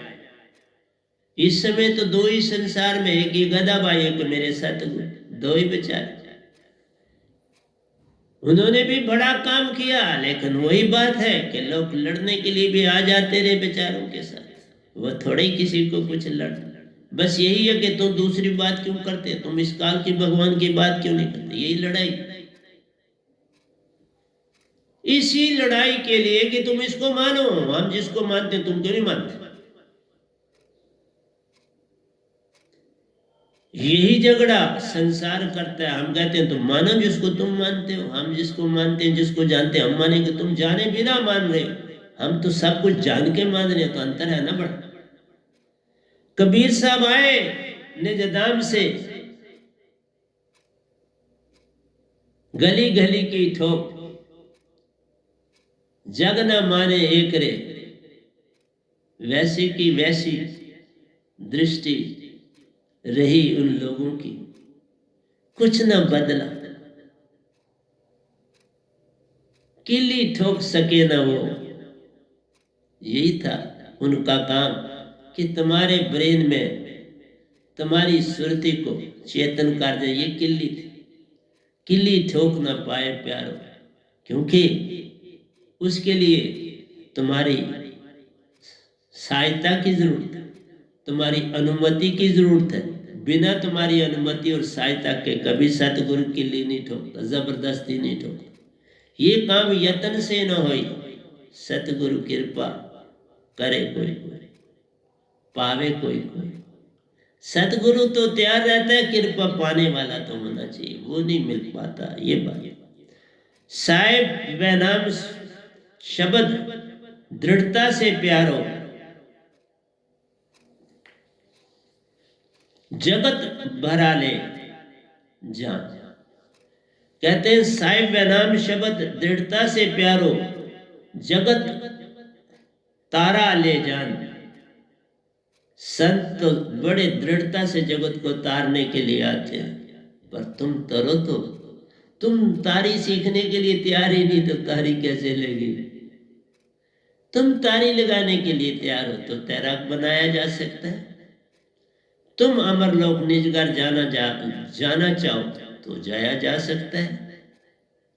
इस समय तो दो ही संसार में, एक ही गधा भाई, एक मेरे सतगुरु, दो ही बेचारे। उन्होंने भी बड़ा काम किया, लेकिन वही बात है कि लोग लड़ने के लिए भी आ जाते रहे बेचारों के साथ, वो थोड़े ही किसी को कुछ लड़। बस यही है कि तुम दूसरी बात क्यों करते, तुम इस काल की भगवान की बात क्यों नहीं करते, यही लड़ाई। इसी लड़ाई के लिए कि तुम इसको मानो, हम जिसको मानते तुम क्यों नहीं मानते। यही झगड़ा संसार करता है। हम कहते हैं तुम मानो जिसको तुम मानते हो, हम जिसको मानते हैं, जिसको जानते हैं हम मानेंगे, तुम जाने बिना मान रहे हो, हम तो सब कुछ जान के मान रहे, तो अंतर है ना बड़ा। कबीर साहब आए निजदाम से, गली गली की ठोक, जग न माने एक रे, वैसी की वैसी दृष्टि रही उन लोगों की। कुछ न बदला, किल्ली ठोक सके न वो। यही था उनका काम कि तुम्हारे ब्रेन में, तुम्हारी सुरति को चेतन कर दे। ये किल्ली थी, किल्ली ठोक ना पाए प्यारो, क्योंकि उसके लिए तुम्हारी सहायता की जरूरत है, तुम्हारी अनुमति की जरूरत है। बिना तुम्हारी अनुमति और सहायता के कभी सतगुरु किल्ली नहीं ठोकता, जबरदस्ती नहीं ठोकता। ये काम यत्न से न होई, सतगुरु कृपा करे कोई कोई, पावे कोई कोई। सतगुरु तो तैयार रहता है, कृपा पाने वाला तो होना चाहिए, वो नहीं मिल पाता। ये बात साहिब व नाम शब्द दृढ़ता से प्यारो, जगत भरा ले जान। कहते हैं साहिब व नाम शब्द दृढ़ता से प्यारो, जगत तारा ले जान। संत तो बड़े दृढ़ता से जगत को तारने के लिए आते हैं, पर तुम तरो तो, तुम तारी सीखने के लिए तैयार ही नहीं तो तारी कैसे लेगी। तुम तारी लगाने के लिए तैयार हो तो तैराक बनाया जा सकता है। तुम अमरलोक निजगर जाना चाहो तो जाया जा सकता है,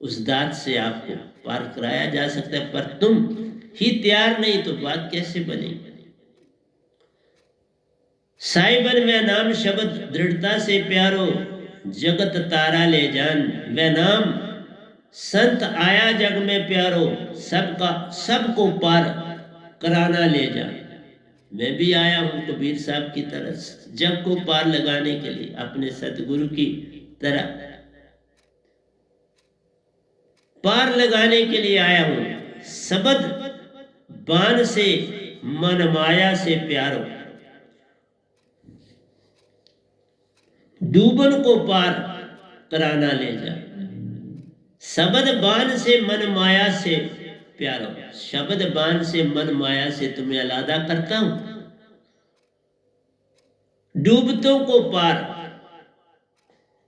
उस दात से आपको पार कराया जा सकता है। पर तुम ही तैयार नहीं तो बात कैसे बनेगी। साइबन व नाम शब्द दृढ़ता से प्यारो, जगत तारा ले जान। व नाम संत आया जग में प्यारो, सबका सबको पार कराना ले जा। मैं भी आया हूं कबीर साहब की तरह, जग को पार लगाने के लिए, अपने सतगुरु की तरह पार लगाने के लिए आया हूं। शब्द बाण से मन माया से प्यारो, डूबन को पार कराना ले जा। शब्द बाण से मन माया से प्यारो, शब्द बाण से मन माया से तुम्हें अलग करता हूं। डूबतों को पार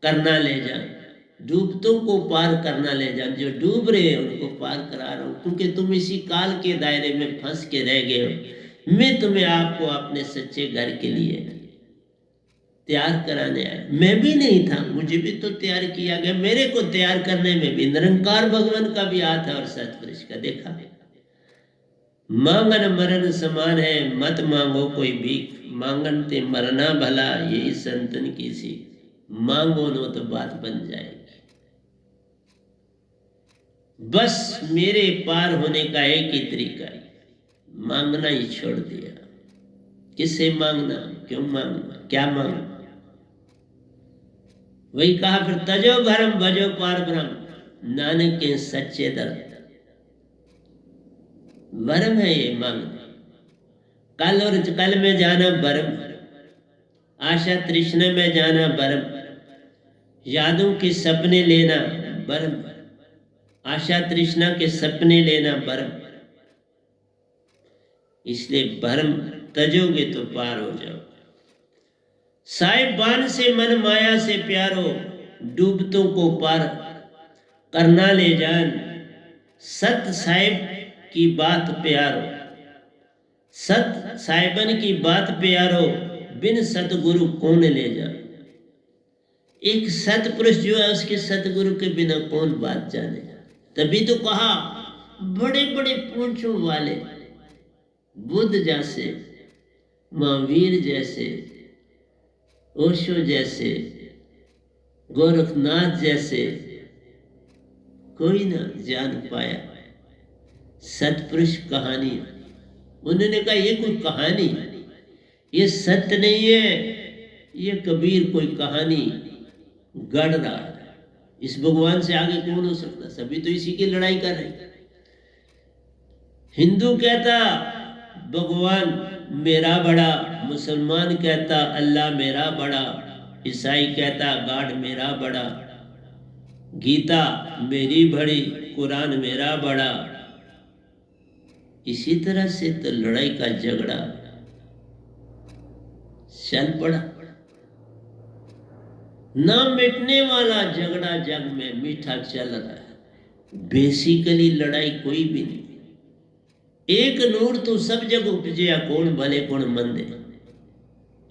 करना ले जा, डूबतों को पार करना ले जा। जो डूब रहे हैं उनको पार करा रहा हूं, क्योंकि तुम इसी काल के दायरे में फंस के रह गए हो। मैं तुम्हें आपको अपने सच्चे घर के लिए तैयार कराने आया। मैं भी नहीं था, मुझे भी तो तैयार किया गया। मेरे को तैयार करने में भी निरंकार भगवान का भी हाथ है और सतपुरुष का। देखा, मांगन मरण समान है, मत मांगो कोई भीख। मांगन ते मरना भला, यही संतन की सीख। मांगो नो तो बात बन जाएगी। बस मेरे पार होने का एक ही तरीका है, मांगना ही छोड़ दिया। किससे मांगना, क्यों मांगना, क्या मांगना। वही कहा फिर, तजो भरम भजो पार ब्रह्म, नानक के सच्चे दर। भरम है ये मांगना, कल और कल में जाना भरम, आशा तृष्णा में जाना भरम, यादों के सपने लेना भरम, आशा तृष्णा के सपने लेना भरम। इसलिए भरम तजोगे तो पार हो जाओ। साहिब बान से मन माया से प्यारो, डूबतों को पार करना ले जान। सत साहिब की बात प्यारो, सत साहिबन की बात प्यारो, बिन सतगुरु कौन ले जा। एक सतपुरुष जो है उसके सतगुरु के बिना कौन बात जाने। तभी तो कहा, बड़े बड़े पूंछों वाले बुद्ध जैसे, महावीर जैसे, ओशो जैसे, गोरखनाथ जैसे कोई ना जान पाया सतपुरुष कहानी। उन्होंने कहा ये कोई कहानी, ये सत्य नहीं है, ये कबीर कोई कहानी गढ़ रहा है। इस भगवान से आगे कौन हो सकता, सभी तो इसी की लड़ाई कर रहे। हिंदू कहता भगवान मेरा बड़ा, मुसलमान कहता अल्लाह मेरा बड़ा, ईसाई कहता गॉड मेरा बड़ा, गीता मेरी बड़ी, कुरान मेरा बड़ा। इसी तरह से तो लड़ाई का झगड़ा चल पड़ा। ना मिटने वाला झगड़ा जग में मीठा चल रहा है। बेसिकली लड़ाई कोई भी नहीं। एक नूर तो सब जग उपजया, कौन भले कौन मंदे।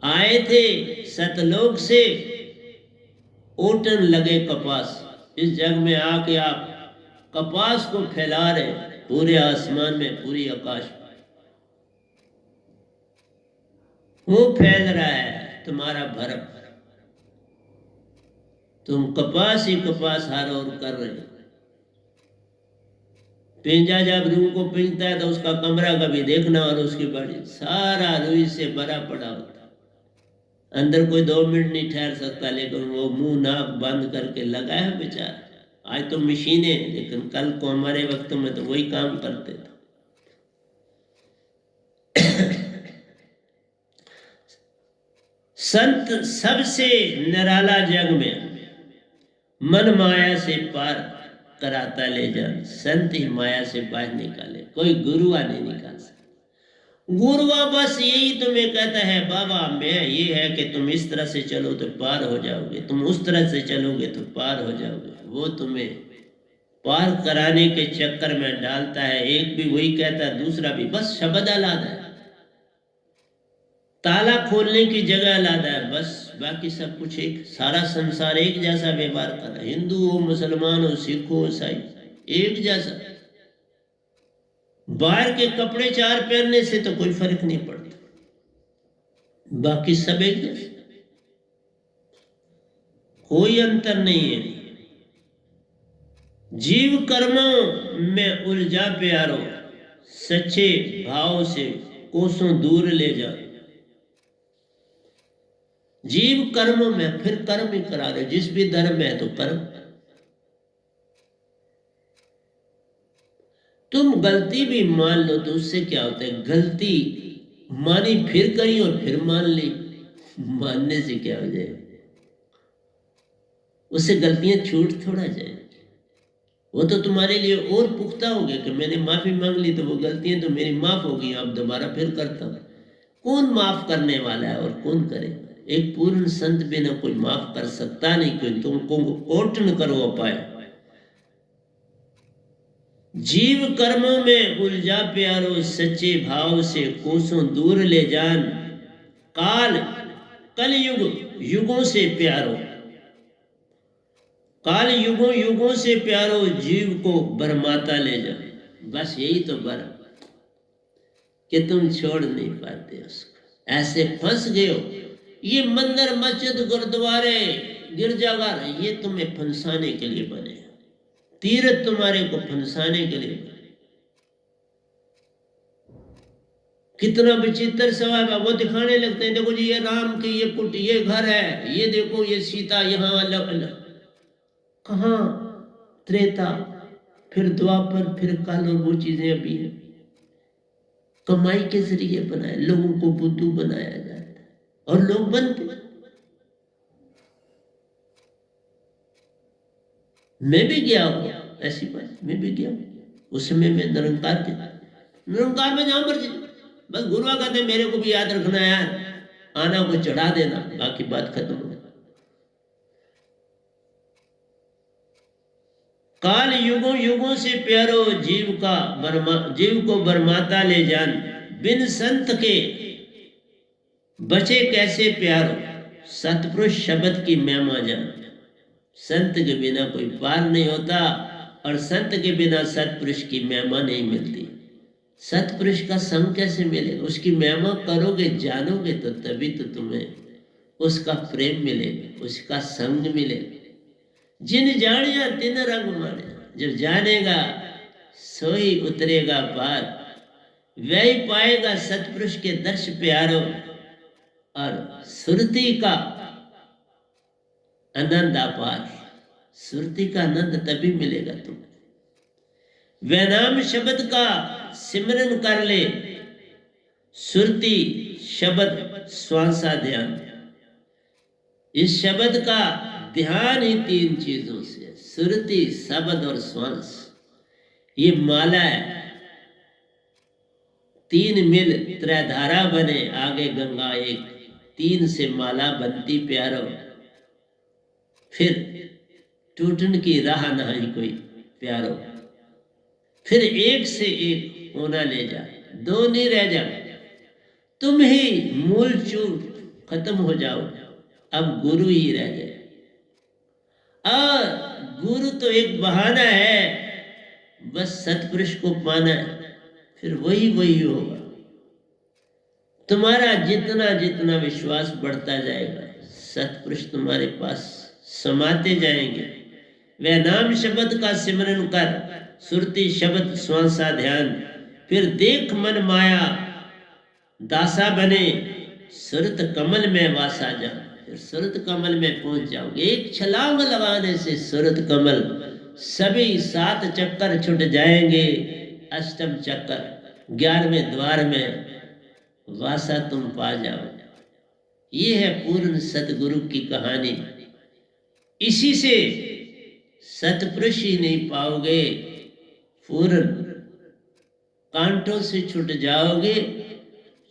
आए थे सतलोक से, ओटन लगे कपास। इस जग में आके आप कपास को फैला रहे पूरे आसमान में, पूरी आकाश में। वो फैल रहा है तुम्हारा भरम। तुम कपास ही कपास हर और कर रहे हो। पिंजा जब रूह को पिंजता है तो उसका कमरा कभी देखना, और उसकी बॉडी सारा रुई से भरा पड़ा होता है। अंदर कोई 2 मिनट नहीं ठहर सकता, लेकिन वो मुंह नाक बंद करके लगा है बेचारा। आज तो मशीनें, लेकिन कल को हमारे वक्त में तो वही काम करते थे। संत सबसे निराला जग में, मन माया से पार कराता ले जा। संत ही माया से बाहर निकाले, कोई गुरुआ नहीं निकाल सकता। गुरुआ बस यही तुम्हें कहता है बाबा मैं ये है कि तुम इस तरह से चलो तो पार हो जाओगे, तुम उस तरह से चलोगे तो पार हो जाओगे। वो तुम्हें पार कराने के चक्कर में डालता है। एक भी वही कहता है, दूसरा भी, बस शब्द आलादा है। ताला खोलने की जगह आलादा है, बस बाकी सब कुछ एक। सारा संसार एक जैसा व्यवहार कर रहा है। हिंदू हो, मुसलमान हो, सिख हो, ईसाई, एक जैसा। बाहर के कपड़े 4 पहनने से तो कोई फर्क नहीं पड़ता, बाकी सब एक जैसे, कोई अंतर नहीं है। जीव कर्मों में उलझा प्यारो, सच्चे भाव से कोसों दूर ले जा। जीव कर्म में, फिर कर्म ही करा रहे। जिस भी धर्म में है तो कर्म। तुम गलती भी मान लो तो उससे क्या होता है? गलती मानी फिर करी और फिर मान ली, मानने से क्या हो जाए? उससे गलतियां छूट थोड़ा जाए। वो तो तुम्हारे लिए और पुख्ता हो गया कि मैंने माफी मांग ली तो वो गलतियां तो मेरी माफ हो गई, अब दोबारा फिर करता हूं। कौन माफ करने वाला है और कौन करे? एक पूर्ण संत बिना कोई माफ कर सकता नहीं, कोई तुमको ओट न करो पाए। जीव कर्मों में उलझा प्यारो, सच्चे भाव से कोसों दूर ले जान। काल कलयुग युगों से प्यारो, काल युगों युगों से प्यारो, जीव को बरमाता ले जा। बस यही तो बर कि तुम छोड़ नहीं पाते उसको, ऐसे फंस गए हो। ये मंदिर, मस्जिद, गुरुद्वारे, गिरजाघर, ये तुम्हें फंसाने के लिए बने, तीर्थ तुम्हारे को फंसाने के लिए बने। कितना विचित्र स्वभाव है। वो दिखाने लगते हैं, देखो जी ये राम की ये कुटी, ये घर है, ये देखो ये सीता यहाँ अलग अलग। कहाँ त्रेता, फिर द्वापर, फिर कल, और वो चीजें अभी है। कमाई के जरिए बनाए, लोगों को बुद्धू बनाया जाता है और लोग बनते। मैं भी गया हूं ऐसी बात, मैं भी गया हूं। उस समय मैं निरंकार में जहां मर्जी, बस गुरुआ कहते मेरे को भी याद रखना यार, आना को चढ़ा देना, बाकी बात खत्म हो। काल युगों युगों से प्यारो, जीव को बरमाता ले जान। बिन संत के बचे कैसे प्यारो, सतपुरुष शब्द की महिमा जान। संत के बिना कोई पार नहीं होता, और संत के बिना सतपुरुष की महिमा नहीं मिलती। सतपुरुष का संग कैसे मिलेगा? उसकी महिमा करोगे, जानोगे, तो तभी तो तुम्हें उसका प्रेम मिलेगा, उसका संग मिलेगा। जिन जानिया तिन रंग माने, जो जानेगा सोई उतरेगा पार। वही पाएगा सतपुरुष के दर्श प्यारो, और सुरती का आनंद अपार। सुरती का आनंद तभी मिलेगा तुम्हें। वह नाम शब्द का सिमरन कर ले, सुरती शब्द श्वासा ध्यान। इस शब्द का ध्यान ही 3 चीजों से, सुरती, शब्द और श्वास। ये माला है, 3 मिल त्रैधारा बने, आगे गंगा एक, 3 से माला बनती प्यारो। फिर टूटन की राह ना ही कोई प्यारो, फिर एक से एक होना ले जा, दो नहीं रह जा, तुम ही मूल चूर खत्म हो जाओ, अब गुरु ही रह गए। और गुरु तो एक बहाना है, बस सतपुरुष को पाना है, फिर वही वही होगा। तुम्हारा जितना जितना विश्वास बढ़ता जाएगा, सतपुरुष तुम्हारे पास समाते जाएंगे। वह नाम शब्द का सिमरन कर, सुरती शब्द श्वासा ध्यान, फिर देख मन माया दासा बने, सुरत कमल में वासा जा। फिर सुरत कमल में पहुंच जाओगे। एक छलांग लगाने से सुरत कमल सभी 7 चक्कर छुट जाएंगे। अष्टम चक्कर 11वें द्वार में वासा तुम पा जाओ। ये है पूर्ण सतगुरु की कहानी। इसी से सतपुरुष ही नहीं पाओगे, पूर्ण कांटों से छूट जाओगे।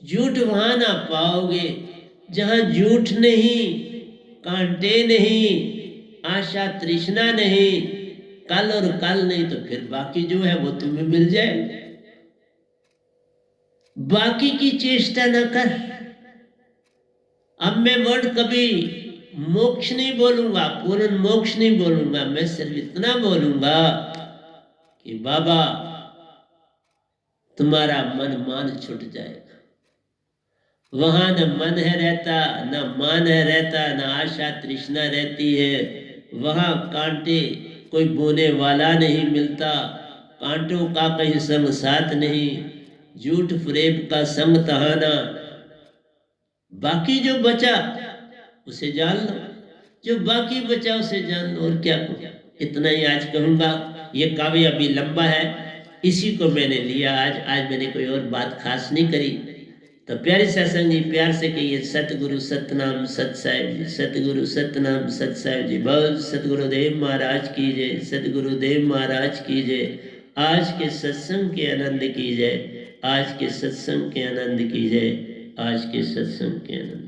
झूठ वहां ना पाओगे जहां झूठ नहीं, कांटे नहीं, आशा तृष्णा नहीं, कल और कल नहीं, तो फिर बाकी जो है वो तुम्हें मिल जाए। बाकी की चेष्टा न कर। अब मैं वर्ड कभी मोक्ष नहीं बोलूंगा, पूर्ण मोक्ष नहीं बोलूंगा, मैं सिर्फ इतना बोलूंगा कि बाबा तुम्हारा मन मान छूट जाएगा। वहां न मन है रहता, न मान है रहता, न आशा तृष्णा रहती है। वहां कांटे कोई बोने वाला नहीं मिलता, कांटों का कहीं संग साथ नहीं, झूठ फरेब का संग तहाना। बाकी जो बचा उसे जान लो, जो बाकी बचा उसे जान लो, और क्या कहूं। इतना ही आज कहूंगा। ये काव्य अभी लंबा है, इसी को मैंने लिया आज मैंने कोई और बात खास नहीं करी। तो प्यारे सत्संगी प्यार से कहिए सतगुरु सतनाम सत साहिब जी, सतगुरु सतनाम सत साहिब जी। बोल सतगुरुदेव महाराज की जय, सतगुरुदेव महाराज की जय। आज के सत्संग के आनंद की जय, आज के सत्संग के आनंद की जय, आज के सत्संग के आनंद।